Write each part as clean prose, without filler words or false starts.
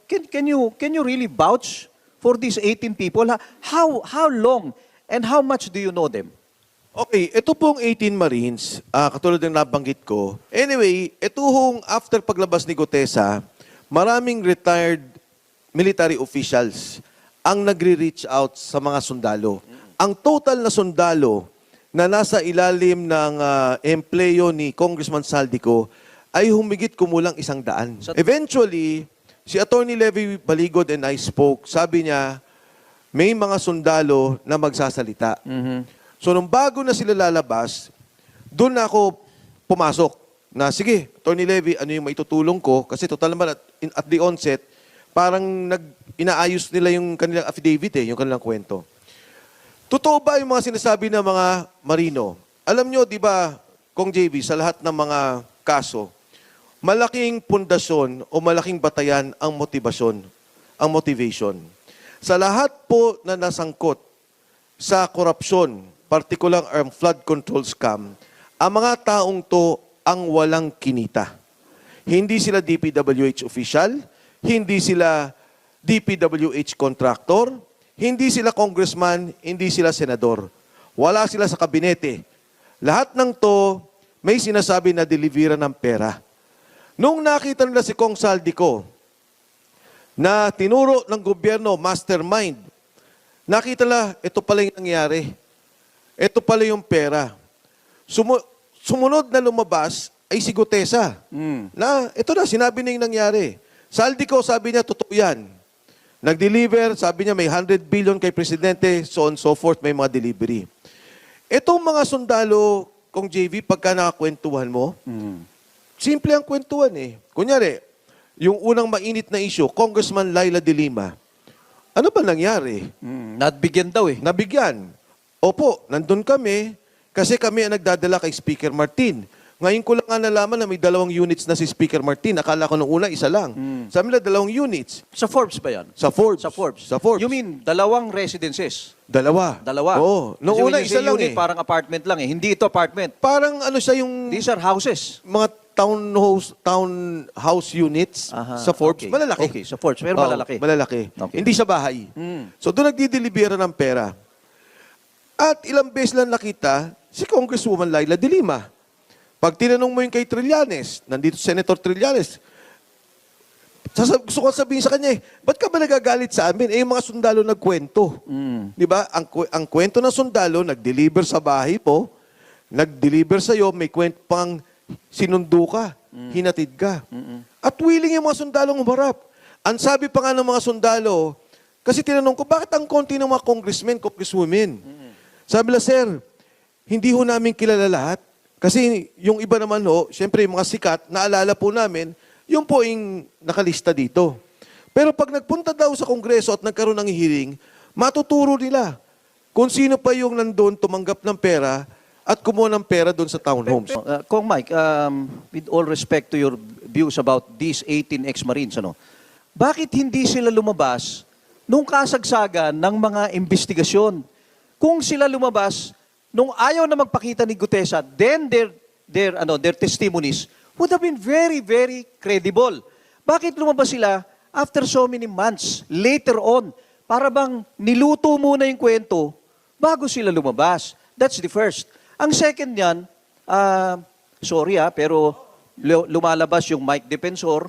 can you really vouch for these 18 people? How long and how much do you know them? Okay, ito pong 18 Marines, katulad ng nabanggit ko. Anyway, ito hong after paglabas ni Gutesa, maraming retired military officials ang nagre-reach out sa mga sundalo. Ang total na sundalo na nasa ilalim ng empleyo ni Congressman Saldico ay humigit kumulang 100. Eventually, si Attorney Levy Baligod and I spoke. Sabi niya, may mga sundalo na magsasalita. So, nung bago na sila lalabas, doon na ako pumasok na, sige, Attorney Levy, ano yung maitutulong ko? Kasi total naman at the onset, parang inaayos nila yung kanilang affidavit yung kanilang kwento. Totoo ba yung mga sinasabi ng mga marino? Alam nyo, di ba, Kong JV, sa lahat ng mga kaso, malaking pundasyon o malaking batayan ang motivasyon, ang motivation. Sa lahat po na nasangkot sa korupsyon, particular ang flood control scam, ang mga taong to ang walang kinita. Hindi sila DPWH official, hindi sila DPWH contractor, hindi sila congressman, hindi sila senador. Wala sila sa kabinete. Lahat ng to may sinasabi na delivera ng pera. Nung nakita nila si Kong Saldico na tinuro ng gobyerno, mastermind, nakita nila, ito pala yung nangyari. Ito pala yung pera. Sumunod na lumabas ay si Gutesa. Na, ito na, sinabi na yung nangyari. Saldico, sabi niya, totoo yan. Nag-deliver, sabi niya may 100 billion kay Presidente, so on so forth, may mga delivery. Itong mga sundalo, Kong JV, pagka nakakwentuhan mo, simple ang kwentuhan Kunyari, yung unang mainit na issue, Congressman Laila de Lima, ano ba nangyari? Nabigyan daw Nabigyan. Opo, nandun kami, kasi kami ang nagdadala kay Speaker Martin. Ngayon ko lang nga nalaman na may 2 units na si Speaker Martin. Akala ko nung una, isa lang. Sabi nila, 2 units. Sa Forbes ba yan? Sa Forbes. Sa Forbes. Sa Forbes. You mean, 2 residences? 2. Kasi Oo. Nung when una, you isa say lang unit, parang apartment lang Hindi ito apartment. Parang ano siya yung These are houses. mga townhouse units sa Forbes. Okay. Malalaki. Okay, sa Forbes. Pero Oo, malalaki. malalaki. Okay. Hindi sa bahay. So doon nagdidelibera ng pera. At ilang beses lang nakita si Congresswoman Laila de Lima. Pag tinanong mo yung kay Trillanes, nandito Senator Trillanes, gusto ko sabihin sa kanya ba't ka ba nagagalit sa amin? Yung mga sundalo nagkwento. Di ba? Ang kwento ng sundalo, nag-deliver sa bahay po, nag-deliver sa'yo, may kwento pang sinundo ka, hinatid ka. At willing yung mga sundalong umarap. Ang sabi pa nga ng mga sundalo, kasi tinanong ko, bakit ang konti ng mga congressmen, congresswomen? Sabi nila, sir, hindi ho namin kilala lahat. Kasi yung iba naman syempre yung mga sikat, naalala po namin, yung po yung nakalista dito. Pero pag nagpunta daw sa Kongreso at nagkaroon ng hearing, matuturo nila kung sino pa yung nandun tumanggap ng pera at kumuha ng pera doon sa townhomes. Kong Mike, with all respect to your views about these 18 ex-Marines, bakit hindi sila lumabas nung kasagsagan ng mga investigasyon? Kung sila lumabas, nung ayaw na magpakita ni Gutesa, then their testimonies would have been very, very credible. Bakit lumabas sila after so many months, later on, para bang niluto muna yung kwento bago sila lumabas? That's the first. Ang second yan, sorry pero lumalabas yung Mike Defensor.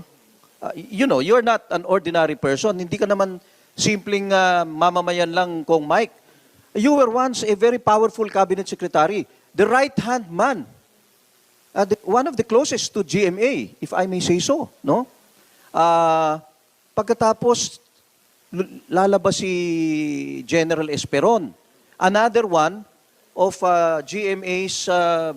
You're not an ordinary person. Hindi ka naman simpleng mamamayan lang Kong Mike. You were once a very powerful cabinet secretary, the right-hand man, one of the closest to GMA, if I may say so, no? Pagkatapos, lalabas si General Esperon, another one of GMA's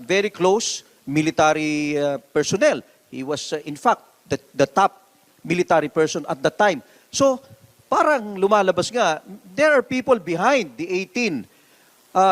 very close military personnel. He was, in fact, the top military person at the time. So, parang lumalabas nga, there are people behind the 18.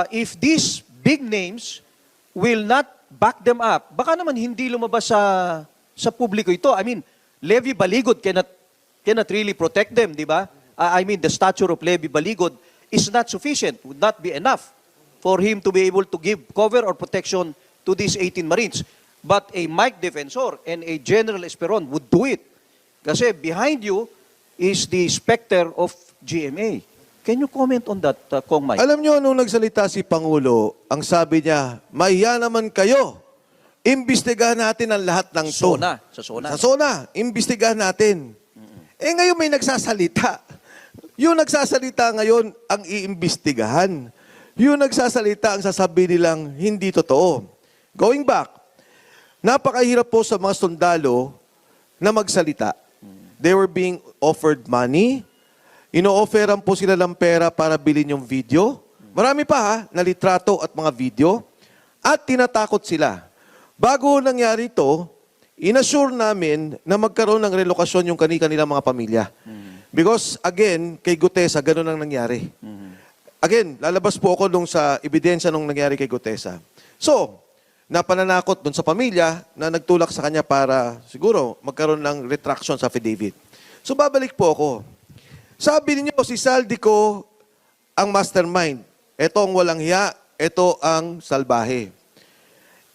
If these big names will not back them up, baka naman hindi lumabas sa publiko ito. I mean, Levy Baligod cannot really protect them, di ba? I mean, the stature of Levy Baligod is not sufficient, would not be enough for him to be able to give cover or protection to these 18 Marines. But a Mike Defensor and a General Esperon would do it. Kasi behind you is the specter of GMA. Can you comment on that, Kong Mike? Alam nyo, nung nagsalita si Pangulo, ang sabi niya, mahiya naman kayo. Imbestigahan natin ang lahat ng to. Sa SONA. Sa SONA, imbestigahan natin. Eh ngayon may nagsasalita. Yung nagsasalita ngayon ang iimbestigahan. Yung nagsasalita ang sasabihin nilang hindi totoo. Going back, napakahirap po sa mga sundalo na magsalita. They were being offered money. Ino-offeran po sila ng pera para bilhin yung video. Marami pa ha, na litrato at mga video. At tinatakot sila. Bago nangyari ito, inassure namin na magkaroon ng relokasyon yung kanilang mga pamilya. Because again, kay Gutesa, ganun ang nangyari. Again, lalabas po ako nung sa ebidensya nung nangyari kay Gutesa. So, napananakot dun sa pamilya na nagtulak sa kanya para siguro magkaroon ng retraction sa affidavit. So, babalik po ako. Sabi niyo si Saldico ang mastermind. Ito ang walang hiya, ito ang salbahe.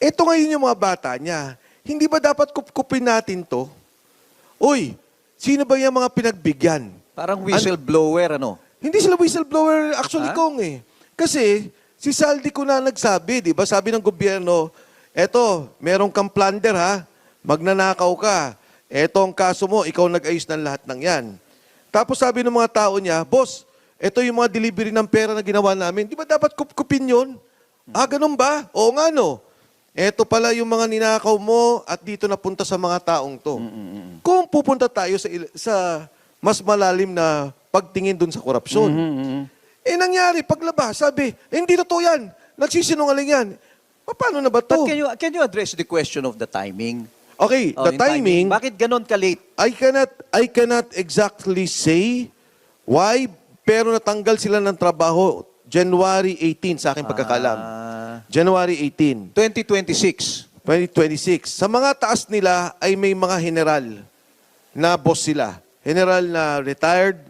Ito ngayon yung mga bata niya. Hindi ba dapat kupkupin natin to? Uy, sino ba yung mga pinagbigyan? Parang whistleblower, ano? Hindi sila whistleblower actually, Kong eh. Kasi si Saldico na nagsabi, di ba? Sabi ng gobyerno, eto, merong kang plunder ha, magnanakaw ka. Eto ang kaso mo, ikaw nag-ayos ng lahat ng yan. Tapos sabi ng mga tao niya, boss, ito yung mga delivery ng pera na ginawa namin. Di ba dapat kupkupin yun? Ah, ganun ba? Oo nga no. Ito pala yung mga ninakaw mo at dito napunta sa mga taong to. Kung pupunta tayo sa mas malalim na pagtingin dun sa korupsyon. Eh nangyari, paglabas, sabi, hindi totoo yan. Nagsisinungaling yan. Paano na ba to? But can you address the question of the timing? Okay, the In timing, Bakit ganon ka-late? I cannot exactly say why, pero natanggal sila ng trabaho January 18 sa aking pagkakalam. January 18. 2026. 2026. Sa mga taas nila ay may mga general na boss sila. General na retired.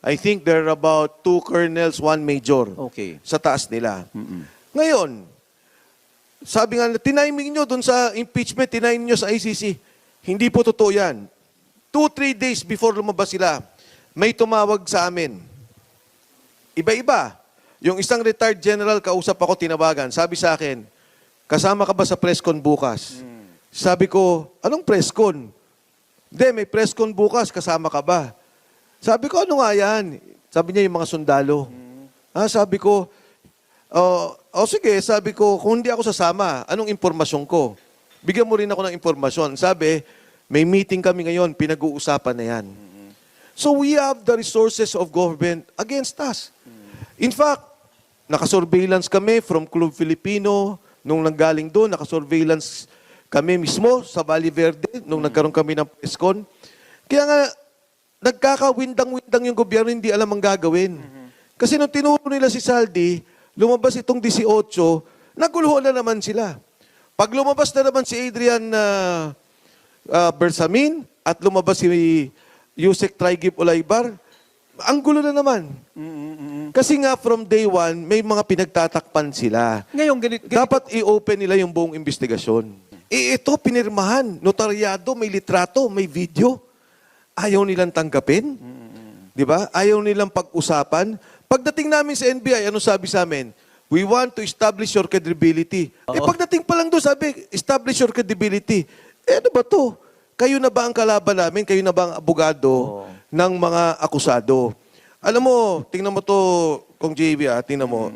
I think there are about 2 colonels, 1 major. Okay. Sa taas nila. Ngayon, sabi nga, tiniming nyo dun sa impeachment, tiniming nyo sa ICC. Hindi po totoo yan. 2-3 days before lumabas sila, may tumawag sa amin. Iba-iba. Yung isang retired general, kausap ako, tinawagan. Sabi sa akin, kasama ka ba sa presscon bukas? Sabi ko, anong presscon? Hindi, may presscon bukas, kasama ka ba? Sabi ko, ano nga yan? Sabi niya, yung mga sundalo. Sabi ko, sige, sabi ko, kung hindi ako sasama, anong impormasyon ko? Bigyan mo rin ako ng impormasyon. Sabi, may meeting kami ngayon, pinag-uusapan na yan. So we have the resources of government against us. In fact, nakasurveillance kami from Club Filipino, nung nanggaling doon, nakasurveillance kami mismo sa Valle Verde, nung nagkaroon kami ng ESCON. Kaya nga, nagkakawindang-windang yung gobyerno, hindi alam ang gagawin. Kasi nung tinuro nila si Saldi, lumabas itong 18, naguluhan na naman sila. Pag lumabas na naman si Adrian Bersamin at lumabas si Yusek Traigip Olaybar, ang gulo na naman. Kasi nga from day one, may mga pinagtatakpan sila. Ngayon, Dapat i-open nila yung buong investigasyon. Ito, pinirmahan, notaryado, may litrato, may video. Ayaw nilang tanggapin. Di ba? Ayaw nilang pag-usapan. Pagdating namin sa NBI, ano sabi sa amin? We want to establish your credibility. Pagdating pa lang doon, sabi, establish your credibility. Ano ba to? Kayo na ba ang kalaban namin? Kayo na ba ang abogado ng mga akusado? Alam mo, tingnan mo to, Kong JB, tingnan mo.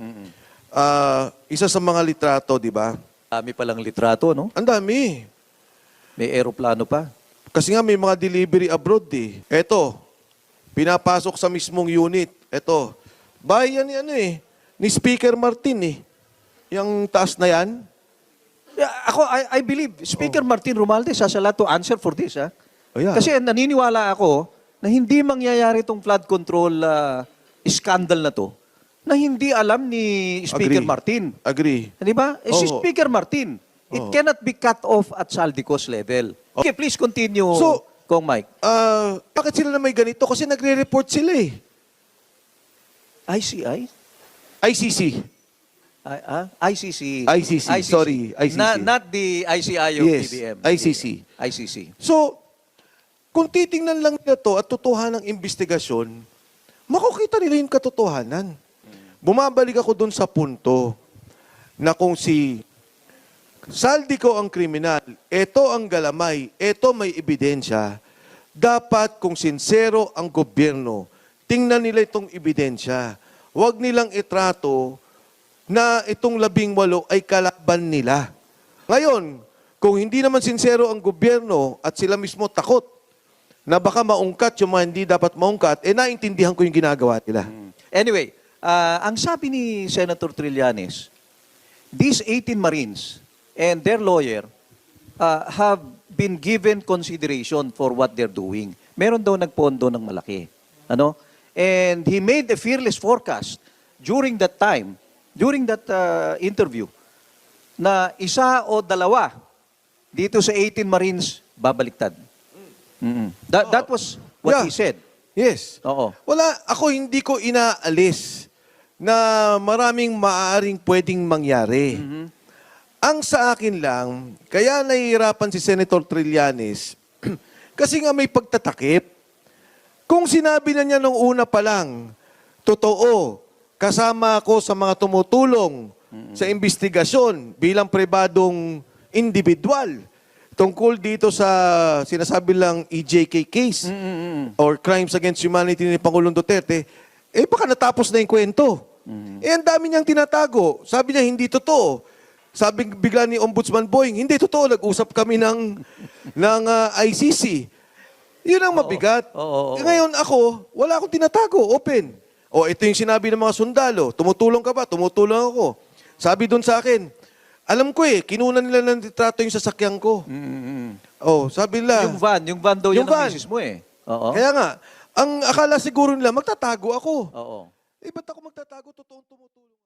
Isa sa mga litrato, di ba? Dami palang litrato, no? Ang dami. May aeroplano pa. Kasi nga may mga delivery abroad eh. Eto, pinapasok sa mismong unit. Eto, bahay yan ni Speaker Martin eh. Yung taas na yan. I believe Speaker Martin Romualdez has a lot to answer for this. Oh, yeah. Kasi naniniwala ako na hindi mangyayari itong flood control scandal na to na hindi alam ni Speaker Agree. Martin. Agree. Di ba? Si Oo. Speaker Martin, it cannot be cut off at Saldico's level. Okay, please continue, So, Kong Mike. Bakit sila na may ganito? Kasi nagre-report sila eh. ICI? ICC. ICC. ICC, sorry, ICC. Not the ICI of Yes, BBM. ICC. ICC. So, kung titingnan lang nila to at totohanan ng investigasyon, makukita nila yung katotohanan. Bumabalik ako dun sa punto na kung si Saldico ang kriminal, ito ang galamay, ito may ebidensya, dapat kung sincero ang gobyerno, tingnan nila itong ebidensya. Huwag nilang itrato na itong 18 ay kalaban nila. Ngayon, kung hindi naman sincero ang gobyerno at sila mismo takot na baka maungkat yung mga hindi dapat maungkat, naintindihan ko yung ginagawa nila. Anyway, ang sabi ni Senator Trillanes, these 18 Marines and their lawyer have been given consideration for what they're doing. Meron daw nagpondo ng malaki. Ano? And he made a fearless forecast during that time, during that interview, na isa o dalawa dito sa 18 Marines babaliktad. That was what Yeah. he said. Yes. Oo. Ako hindi ko inaalis na maraming maaaring pwedeng mangyari. Ang sa akin lang, kaya nahihirapan si Senator Trillanes, kasi nga may pagtatakip. Kung sinabi na niya nung una pa lang, totoo, kasama ako sa mga tumutulong sa investigasyon bilang pribadong individual tungkol dito sa sinasabi lang EJK case or crimes against humanity ni Pangulong Duterte, baka natapos na yung kwento. Ang dami niyang tinatago. Sabi niya, hindi totoo. Sabi bigla ni Ombudsman Boying, hindi totoo, nag-usap kami ng ICC. Yun ang mabigat. Oo. Ngayon ako, wala akong tinatago, open. Ito yung sinabi ng mga sundalo, tumutulong ka ba? Tumutulong ako. Sabi doon sa akin, alam ko kinunan nila ng litrato yung sasakyan ko. Sabi nila. Yung van daw Yung yan ang van. misis mo eh. Oo. Kaya nga, ang akala siguro nila, magtatago ako. Oo. Ba't ako magtatago? Totoong tumutulong.